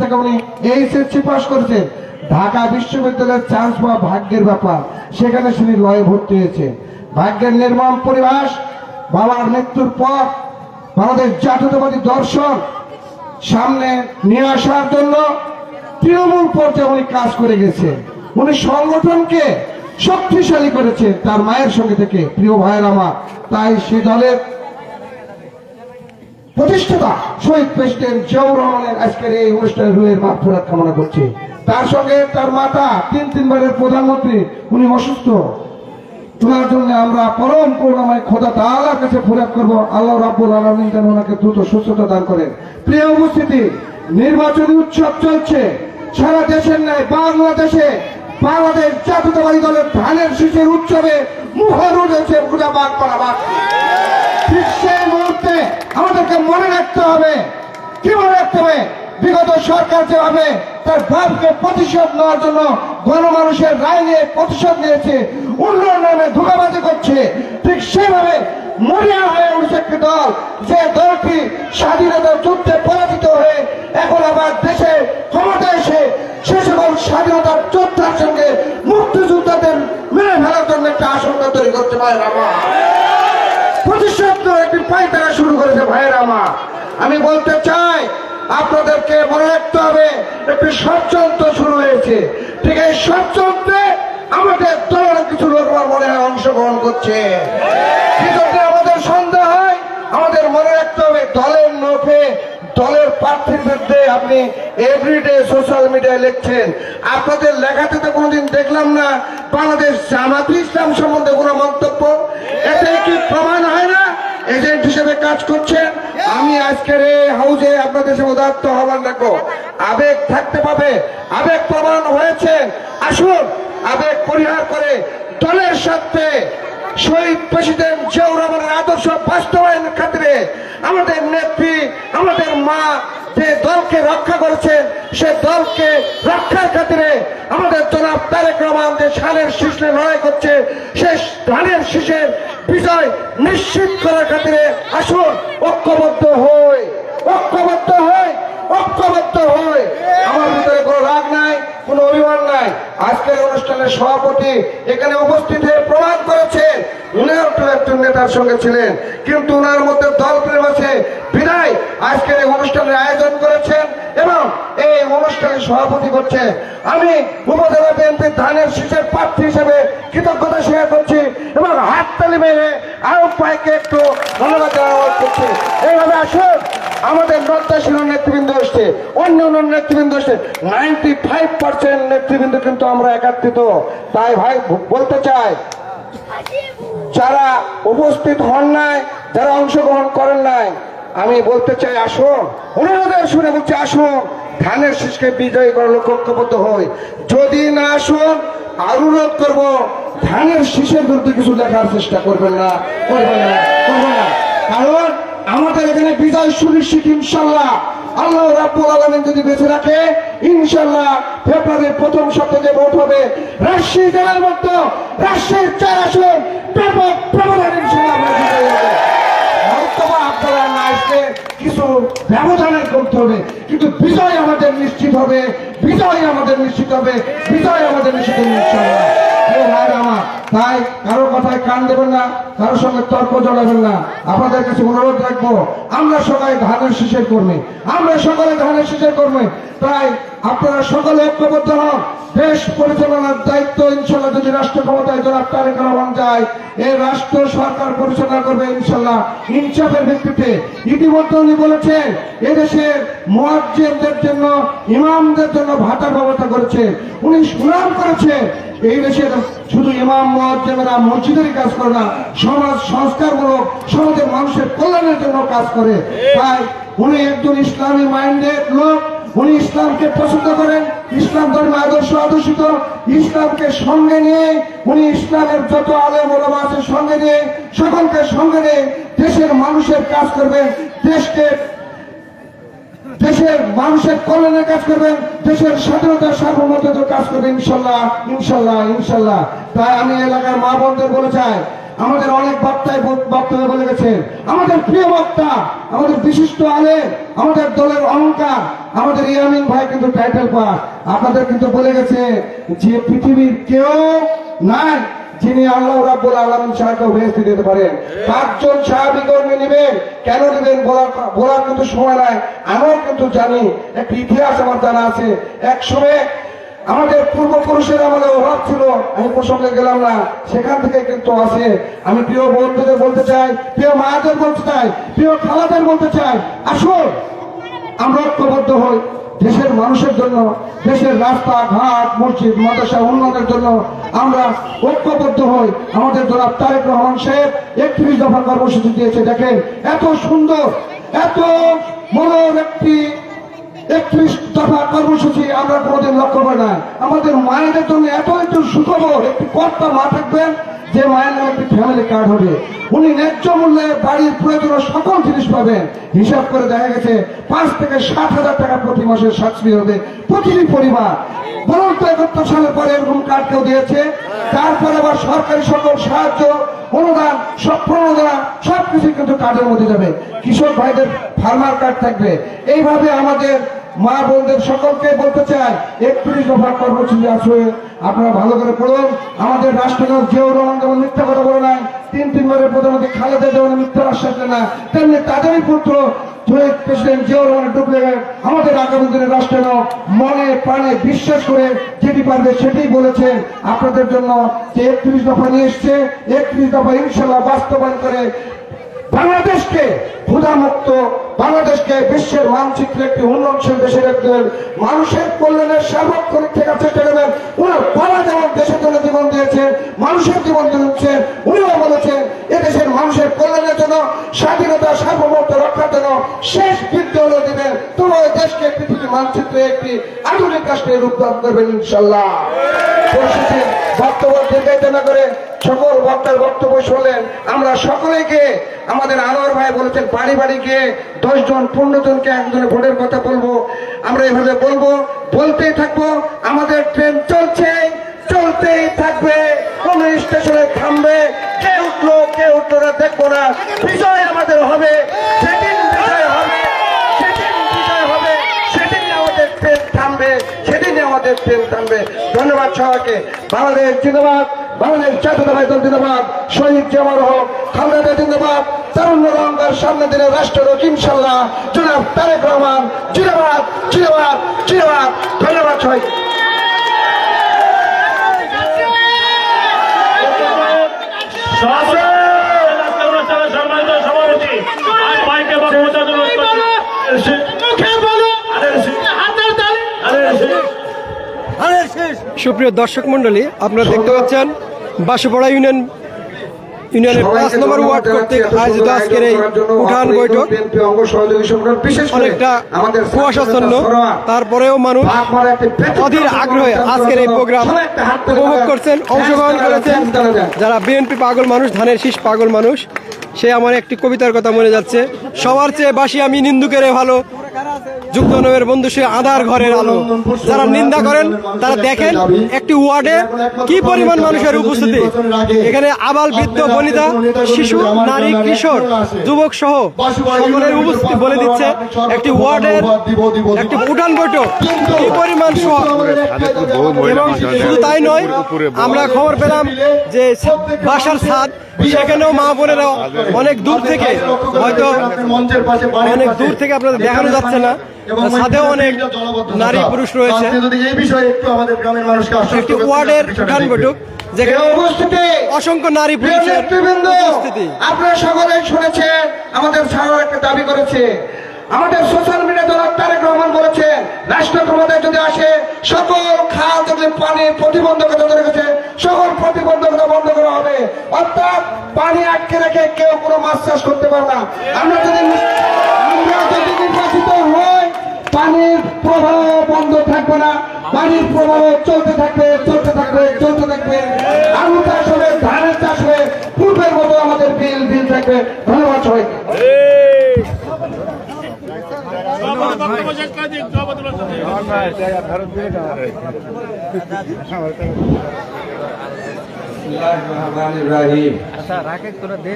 থেকে উনি HSC pass করেছেন। ঢাকা বিশ্ববিদ্যালয়ের চান্স পাওয়া ভাগ্যের ব্যাপার, সেখানে তিনি লয়ে ভর্তি হয়েছে। ভাগ্যের নির্মম পরিবেশ, বাবার মৃত্যুর পর বাংলাদেশ জাতীয়তাবাদী দর্শন সামনে নিয়ে আসার জন্য তৃণমূল পর্যায়ে উনি কাজ করে গেছে। উনি সংগঠনকে শক্তিশালী করেছে তার মায়ের সঙ্গে থেকে। প্রিয় ভাইয়ের আমার, তাই সে দলের প্রতিষ্ঠাতা শহীদ প্রেসিডেন্ট জিয়াউর রহমানের আজকের এই অনুষ্ঠানে রুহের মাগফিরাত কামনা করছে। তার সঙ্গে তার মাতা তিনবারের প্রধানমন্ত্রী, উনি অসুস্থ। তোনার জন্য আমরা পরম করুণাময় খোদা তাআলার কাছে ফরিয়াদ করব, আল্লাহ রাব্বুল আলামিন যেন ওনাকে দ্রুত সুস্থতা দান করেন। প্রিয় উপস্থিতি, নির্বাচনী উৎসব চলছে সারা দেশের ন্যায় বাংলাদেশে। বাংলাদেশ জাতীয়তাবাদী দলের ধানের শীষের উৎসবে মুখর উঠেছে গুজাবাগ করাবাগ। ঠিক সেই মুহূর্তে আমাদেরকে মনে রাখতে হবে, কি মনে রাখতে হবে, বিগত সরকার যেভাবে তার ভাবকে প্রতিশোধ নেওয়ার জন্য গণমানুষের রায় নিয়ে প্রতিশোধ নিয়েছে, উন্নয়ন নামে ধোঁকাবাজি করছে, ঠিক সেভাবে মরিয়া হয়ে উঠছে একটি দল, যে দলটি স্বাধীনতার যুদ্ধে পরাজিত হয়ে এখন আবার দেশে ক্ষমতা এসে সে সকল স্বাধীনতার যোদ্ধার সঙ্গে মুক্তিযোদ্ধাদের মেরে ফেলার জন্য একটা আশঙ্কা তৈরি করতে পারে। প্রতিশোধ একটি পায়তারা শুরু করেছে ভাইয়ের আমার। আমি বলতে চাই, আপনাদেরকে মনে রাখতে হবে একটি ষড়যন্ত্র শুরু হয়েছে। ঠিক এই ষড়যন্ত্রে আমাদের দলের কিছু লোক আমার মনে হয় অংশগ্রহণ করছে। আমাদের সন্দেহ হয়, আমাদের মনে রাখতে হবে দলের লোকে দলের প্রার্থীর বিরুদ্ধে আপনি এভরিডে সোশ্যাল মিডিয়ায় লিখছেন। আপনাদের লেখাতে তো কোনোদিন দেখলাম না বাংলাদেশ জামাতে ইসলাম সম্বন্ধে কোনো মন্তব্য। এটাই কি প্রমাণ হয় না এজেন্ট হিসেবে কাজ করছেন? আমি আজকের এই হাউজে আপনাদের সাথে উদাত্ত আহ্বান রাখবো, আবেগ থাকতে পাবে, আবেগ প্রমাণ হয়েছে। আসুন আবেগ পরিহার করে দলের সাথে শহীদ প্রেসিডেন্ট জিয়াউর রহমানের আদর্শ বাস্তবায়নের খাতিরে আমাদের নেত্রী, আমাদের মা যে দলকে রক্ষা করেছেন, সে দলকে রক্ষার খাতিরে আমাদের জনাব তারেক রহমান যে ধানের শীষ নিয়ে লড়াই করছে, সে ধানের শীষের বিজয় নিশ্চিত করার খাতিরে আসুন ঐক্যবদ্ধ হই, ঐক্যবদ্ধ হই, ঐক্যবদ্ধ হই। আমার ভিতরে কোনো রাগ নাই, কোনো অভিমান নাই। আজকের অনুষ্ঠানের সভাপতি এখানে উপস্থিত হয়ে প্রমাণ করেছেন উনিও তো একজন নেতার সঙ্গে ছিলেন, কিন্তু ওনার মধ্যে দল প্রেম আছে বিদায় আজকের এই অনুষ্ঠানের আয়োজন করেছেন এবং এই অনুষ্ঠানের সভাপতি করছে। আমি উপজেলা বিএনপির ধানের শীষের প্রার্থী হিসেবে কৃতজ্ঞতা স্বীকার করছি এবং হাততালি মেরে আরো ভাইকে একটু ধন্যবাদ জানানো করছি। এইভাবে আসুন, আমাদের নর্দাশীল নেতৃবৃন্দ এসছে, অন্য নেতৃবৃন্দ এসছে, 95% নেতৃবৃন্দ কিন্তু আমরা একাত্রিত। তাই ভাই বলতে চাই, যারা উপস্থিত হন নাই, যারা অংশগ্রহণ করেন নাই, আমি বলতে চাই আসুন, অনুরোধের শুনে বলছি আসুন, ধানের শীষকে বিজয়ী করার লক্ষ্যে ঐক্যবদ্ধ হই। যদি না আসুন, অনুরোধ করব ধানের শীষের বিরুদ্ধে কিছু লেখার চেষ্টা করবেন না, করবেন না, করবেন না। কারণ আমাদের এখানে বিজয় সুনিশ্চিত ইনশাল্লাহ। আল্লাহ রাব্বুল আলামিন যদি বেঁচে রাখে, ইনশাল্লাহ ফেব্রুয়ারির প্রথম সপ্তাহে ভোট হবে। রাজশাহী জেলার মধ্যে রাজশাহীর 4 আসন ব্যাপক ব্যবধান ইনশাল্লাহ আমরা জিতে যাবো। আপনারা না আসলে কিছু ব্যবধানের করতে হবে, কিন্তু বিজয় আমাদের নিশ্চিত হবে, বিজয় আমাদের নিশ্চিত হবে, বিজয় আমাদের নিশ্চিত হবে ইনশাল্লাহ। তাই কারো কথায় কান দেবেন না, কারোর সঙ্গে তর্ক জড়াবেন না। আপনাদের কাছে অনুরোধ রাখবো, আমরা সবাই ধানের শীষের কর্মী, আমরা সকলে ধানের শীষের কর্মী। তাই আপনারা সকলে ঐক্যবদ্ধ হন। দেশ পরিচালনার দায়িত্ব ইনশাল্লাহ যদি রাষ্ট্র ক্ষমতায় জনাব তারেক রহমান যায়, এই রাষ্ট্র সরকার পরিচালনা করবে ইনশাল্লাহ ইনসাফের ভিত্তিতে। ইতিমধ্যে উনি বলেছেন এদেশের মুয়াজ্জিনদের জন্য, ইমামদের জন্য ভাতা ব্যবস্থা করেছে। উনি সুনাম করেছে এই দেশের শুধু ইমাম মুয়াজ্জিনরা মসজিদেরই কাজ করে না, সমাজ সংস্কারমূলক, সমাজের মানুষের কল্যাণের জন্য কাজ করে। তাই উনি একজন ইসলামী মাইন্ডেড লোক, উনি ইসলামকে পছন্দ করেন, ইসলাম ধর্মে আদর্শিত, ইসলামকে সঙ্গে নিয়ে উনি ইসলামের যত আলেম ওলামা আছে সঙ্গে নিয়ে, সকলকে সঙ্গে নিয়ে দেশের মানুষের কাজ করবেন, দেশের মানুষের কল্যাণের কাজ করবেন, দেশের স্বাধীনতার সার্বভৌমত্বের কাজ করবেন ইনশাল্লাহ, ইনশাল্লাহ, ইনশাল্লাহ। তাই আমি এলাকার মা বোনদের বলে চাই, আমাদের অনেক বক্তব্য বলে গেছেন, আমাদের প্রিয় বক্তা, আমাদের বিশিষ্ট আলেম, আমাদের দলের অহংকার আমাদের ইয়ামিন ভাই কিন্তু টাইটেল পাস। আপনাদের কিন্তু বলে গেছে যে পৃথিবীর কেউ নাই যিনি আল্লাহ রাব্বুল আলামিন ছাড়া বেহেশতে দিতে পারেন। 5 জন সাহাবী কর্মী নেবেন, কেন নেবেন বলার কিন্তু সময় নাই। আমিও কিন্তু জানি, একটা ইতিহাস আমার জানা আছে। এক সময় আমাদের পূর্বপুরুষের আমলে অভাব ছিল, আমি প্রসঙ্গে গেলাম না, সেখান থেকে কিন্তু আছে। আমি প্রিয় বন্ধুদের বলতে চাই, প্রিয় মায়েদের বলতে চাই, প্রিয় খালাদের বলতে চাই, আসুন আমরা ঐক্যবদ্ধ হই দেশের মানুষের জন্য, দেশের রাস্তা ঘাট মসজিদ মাদ্রাসা উন্নয়নের জন্য আমরা ঐক্যবদ্ধ হই। আমাদের জনাব তারেক রহমান সাহেব 31 দফা কর্মসূচি দিয়েছে। দেখেন এত সুন্দর, এত মনোর একটি 31 দফা কর্মসূচি আমরা কোনোদিন লক্ষ্য করি না। আমাদের মায়েদের জন্য এত একটু সুখবর, একটি কর্তা মা থাকবেন যে মায়ের নামে একটি ফ্যামিলি কার্ড হবে। উনি ন্যায্য মূল্যে বাড়ির প্রয়োজনীয় সকল জিনিস পাবেন। হিসাব করে দেখা গেছে 5 থেকে 60,000 টাকা প্রতি মাসে সাশ্রী হবে প্রতিটি পরিবার। বরং তো 71 সালের পরে এরকম কার্ড কেউ দিয়েছে। তারপরে আবার সরকারি সকল সাহায্য অনুদান সব প্রণোদনা সবকিছু কিন্তু কার্ডের মধ্যে যাবে। কৃষক ভাইদের ফার্মার কার্ড থাকবে। এইভাবে আমাদের মা বোনদের সকলকে বলতে চাই 31 দফা কর্মসূচি আছে, আপনারা ভালো করে পড়ুন। আমাদের রাষ্ট্রনায়ক জিয়াউর রহমান যেমন মিথ্যা কথা বলে নাই, 3 প্রধানমন্ত্রী খালেদা যেমন মিথ্যা আশ্বাস দেন না, তেমনি তাদেরই পুত্র প্রেসিডেন্ট জিয়াউর রহমানের ডুপ্লিকেট আমাদের আগামী দিনের রাষ্ট্রনায়ক মনে প্রাণে বিশ্বাস করে যেটি পারবে সেটি বলেছেন আপনাদের জন্য যে 31 দফা নিয়ে এসছে। 31 দফা ইনশাল্লাহ বাস্তবায়ন করে বাংলাদেশকে ক্ষুধামুক্ত, বাংলাদেশকে বিশ্বের মানচিত্রে একটি উন্নয়নশীল দেশের একজন মানুষের কল্যাণের সার্বক্ষণিক থেকে চেষ্টা করবেন। ওনার বাবা যেমন দেশের জন্য জীবন দিয়েছেন, মানুষের জীবন দিচ্ছেন, উনিও বলেছেন এদেশের মানুষের কল্যাণের জন্য, স্বাধীনতা সার্বভৌমত্ব রক্ষার জন্য শেষ বিদ্যালয় দিবেন। তোমার দেশকে পৃথিবীর মানচিত্রে একটি আধুনিক রাষ্ট্রে রূপদান করবেন ইনশাল্লাহ। বক্তব্য দীর্ঘায়িত না করে সকল বক্তার বক্তব্য শুনলেন। আমরা সকলেকে আমাদের আনোয়ার ভাই বলেছেন বাড়ি বাড়ি গিয়ে 10 জন 15 জনকে একজনের ভোটের কথা বলবো। আমরা এভাবে বলবো, বলতেই থাকবো। আমাদের ট্রেন চলতেই থাকবে, কোন স্টেশনে থামবে, কে উঠলো না দেখবো না। বিজয় আমাদের হবে, সেদিন বিজয় হবে, সেদিন আমাদের ট্রেন থামবে, ধন্যবাদ সবাইকে। বাংলাদেশ জিন্দাবাদ, বাংলাদেশ জাতীয়তাবাদী দল জিন্দাবাদ, শহীদ জিয়াউর রহমান, খালেদা জিন্দাবাদ, তারুণ্য রঙের সামনে দিনের রাষ্ট্রনায়ক ইনশাল্লাহ জনাব তারেক রহমান জিন্দাবাদ, জিন্দাবাদ, জিন্দাবাদ। ধন্যবাদ সবাইকে। সুপ্রিয় দর্শক মন্ডলী, আপনারা দেখতে পাচ্ছেন বাসুপাড়া ইউনিয়নের 5 নম্বর ওয়ার্ড কর্তৃক আয়োজিত আজকের এই উঠান বৈঠক। অনেকটা কুয়াশাচ্ছন্ন, তারপরেও মানুষ অধীর আগ্রহে আজকের এই প্রোগ্রাম উপভোগ করছেন, অংশগ্রহণ করেছেন। যারা বিএনপি পাগল মানুষ, ধানের শীষ পাগল মানুষ, সে আমার একটি কবিতার কথা মনে যাচ্ছে। সবার চেয়ে বাসি আমি নিন্দুকেরে ভালো, যুক্তনবের বন্ধু সে আধার ঘরের আলো। যারা নিন্দা করেন তারা দেখেন একটি ওয়ার্ডে কি পরিমাণ মানুষের উপস্থিতি। এখানে আবাল বৃদ্ধ বনিতা, শিশু, নারী, কিশোর, যুবক সহ সকলের উপস্থিতি বলে দিচ্ছে একটি ওয়ার্ডের একটি উঠান বৈঠক কি পরিমাণ সহ। এবং শুধু তাই নয়, আমরা খবর পেলাম যে বাসার ছাদ, সেখানেও মা বোনেরা অনেক দূর থেকে, হয়তো অনেক দূর থেকে আপনাদের দেখানো যাচ্ছে না, ছাদেও অনেক নারী পুরুষ রয়েছে। একটি ওয়ার্ডের উঠান বৈঠক যেখানে অসংখ্য নারী পুরুষের উপস্থিতি। আপনারা সকলে শুনেছেন, আমাদের ছাড়াও একটা দাবি করেছে। আমাদের সোশ্যাল মিডিয়া জনাব তারেক রহমান বলেছেন রাষ্ট্র ক্ষমতায় যদি আসে সকল খাল যেগুলি পানির প্রতিবন্ধকতা রেখেছে সকল প্রতিবন্ধকতা বন্ধ করা হবে। অর্থাৎ পানি আটকে রেখে কেউ কোনো মাছ চাষ করতে পারে না। আমরা যদি নির্বাচিত হই, পানির প্রবাহ বন্ধ থাকবে না, পানির প্রবাহ চলতে থাকবে। আলু চাষ হবে, ধানের চাষ হবে, পূর্বের মতো আমাদের বিল থাকবে। ধন্যবাদ সবাইকে। আচ্ছা রাকেশ তোরা দে